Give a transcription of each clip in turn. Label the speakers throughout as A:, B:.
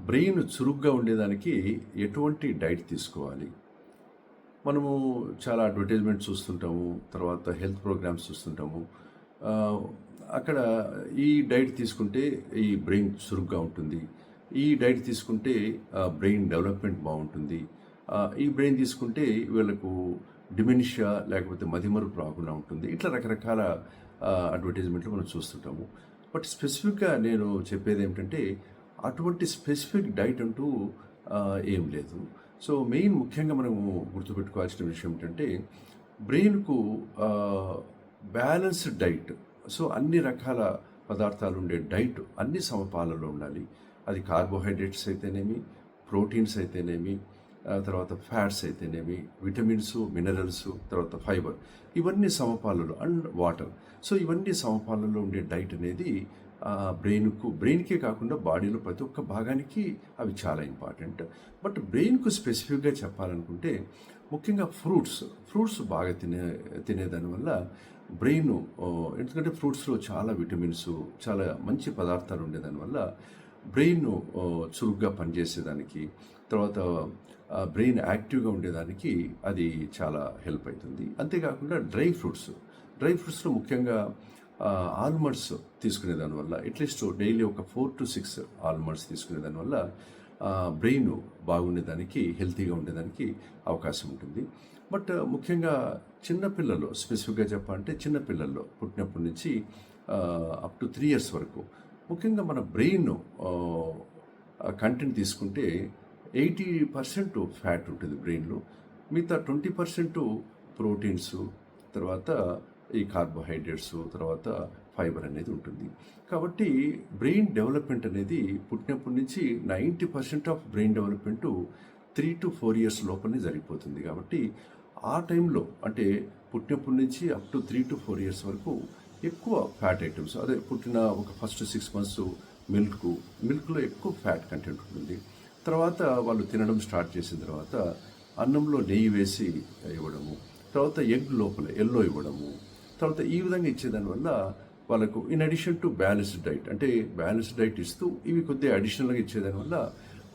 A: Brain చురుగ్గా ఉండేదానికి ఎటువంటి డైట్ తీసుకోవాలి? మనము చాలా అడ్వర్టైజ్మెంట్ చూస్తుంటాము. తర్వాత హెల్త్ ప్రోగ్రామ్స్ చూస్తుంటాము. ఆహ్, అక్కడ ఈ డైట్ తీసుకుంటే ఈ బ్రెయిన్ చురుగ్గా ఉంటుంది. ఈ డైట్ తీసుకుంటే బ్రెయిన్ డెవలప్‌మెంట్ బావుంటుంది. ఈ బ్రెయిన్ తీసుకుంటే వీళ్ళకు డిమెన్షియా లేకపోతే మతిమరుపు రాకుండా ఉంటుంది. ఇట్లా రకరకాల అడ్వర్టైజ్మెంట్లు మనం చూస్తుంటాము. బట్ స్పెసిఫిక్‌గా నేను చెప్పేదేమిటంటే అటువంటి స్పెసిఫిక్ డైట్ అంటూ ఏం లేదు. సో మెయిన్ ముఖ్యంగా మనము గుర్తుపెట్టుకోవాల్సిన విషయం ఏంటంటే బ్రెయిన్‌కు బ్యాలెన్స్డ్ డైట్. సో అన్ని రకాల పదార్థాలు ఉండే డైట్ అన్ని సమపాలలో ఉండాలి. అది కార్బోహైడ్రేట్స్ అయితేనేమి, ప్రోటీన్స్ అయితేనేమి, తర్వాత ఫ్యాట్స్ అయితేనేమి, విటమిన్స్, మినరల్స్, తర్వాత ఫైబర్, ఇవన్నీ సమపాలలో అండ్ వాటర్. సో ఇవన్నీ సమపాలలో ఉండే డైట్ అనేది బ్రెయిన్కే కాకుండా బాడీలో ప్రతి ఒక్క భాగానికి అవి చాలా ఇంపార్టెంట్. బట్ బ్రెయిన్కు స్పెసిఫిక్గా చెప్పాలనుకుంటే ముఖ్యంగా ఫ్రూట్స్ బాగా తినేదానివల్ల బ్రెయిన్, ఎందుకంటే ఫ్రూట్స్లో చాలా విటమిన్స్, చాలా మంచి పదార్థాలు ఉండేదానివల్ల బ్రెయిన్ చురుగ్గా పనిచేసేదానికి, తర్వాత బ్రెయిన్ యాక్టివ్గా ఉండేదానికి అది చాలా హెల్ప్ అవుతుంది. అంతేకాకుండా డ్రై ఫ్రూట్స్లో ముఖ్యంగా ఆల్మండ్స్ తీసుకునేదానివల్ల, అట్లీస్ట్ డైలీ ఒక 4 to 6 ఆల్మండ్స్ తీసుకునేదానివల్ల బ్రెయిన్ బాగుండేదానికి, హెల్తీగా ఉండేదానికి అవకాశం ఉంటుంది. బట్ ముఖ్యంగా చిన్నపిల్లలు, స్పెసిఫిక్గా చెప్పాలంటే చిన్నపిల్లల్లో పుట్టినప్పటి నుంచి అప్ టు 3 years వరకు ముఖ్యంగా మన బ్రెయిన్ కంటెంట్ తీసుకుంటే 80% ఫ్యాట్ ఉంటుంది బ్రెయిన్లో. మిగతా 20% ప్రోటీన్స్, తర్వాత ఈ కార్బోహైడ్రేట్స్, తర్వాత ఫైబర్ అనేది ఉంటుంది. కాబట్టి బ్రెయిన్ డెవలప్మెంట్ అనేది పుట్టినప్పటి నుంచి 90% of brain development 3 to 4 years లోపలనే జరిగిపోతుంది. కాబట్టి ఆ టైంలో, అంటే పుట్టినప్పటి నుంచి అప్ టు 3 to 4 years వరకు ఎక్కువ ఫ్యాట్ ఐటమ్స్, అదే పుట్టిన ఒక ఫస్ట్ 6 months మిల్క్లో ఎక్కువ ఫ్యాట్ కంటెంట్ ఉంటుంది. తర్వాత వాళ్ళు తినడం స్టార్ట్ చేసిన తర్వాత అన్నంలో నెయ్యి వేసి ఇవ్వడము, తర్వాత ఎగ్ లోపల ఎల్లో ఇవ్వడము, తర్వాత ఈ విధంగా ఇచ్చేదానివల్ల వాళ్ళకు in addition to balanced diet, అంటే బ్యాలెన్స్డ్ డైట్ ఇస్తూ ఇవి కొద్దిగా అడిషనల్గా ఇచ్చేదానివల్ల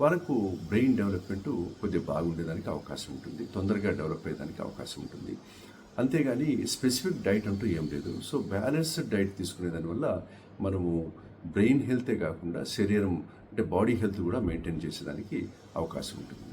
A: వాళ్ళకు బ్రెయిన్ డెవలప్మెంట్ కొద్దిగా బాగుండేదానికి అవకాశం ఉంటుంది, తొందరగా డెవలప్ అయ్యేదానికి అవకాశం ఉంటుంది. అంతేగాని స్పెసిఫిక్ డైట్ అంటూ ఏం లేదు. సో బ్యాలెన్స్డ్ డైట్ తీసుకునేదానివల్ల మనము బ్రెయిన్ హెల్తే కాకుండా శరీరం, అంటే బాడీ హెల్త్ కూడా మెయింటైన్ చేసేదానికి అవకాశం ఉంటుంది.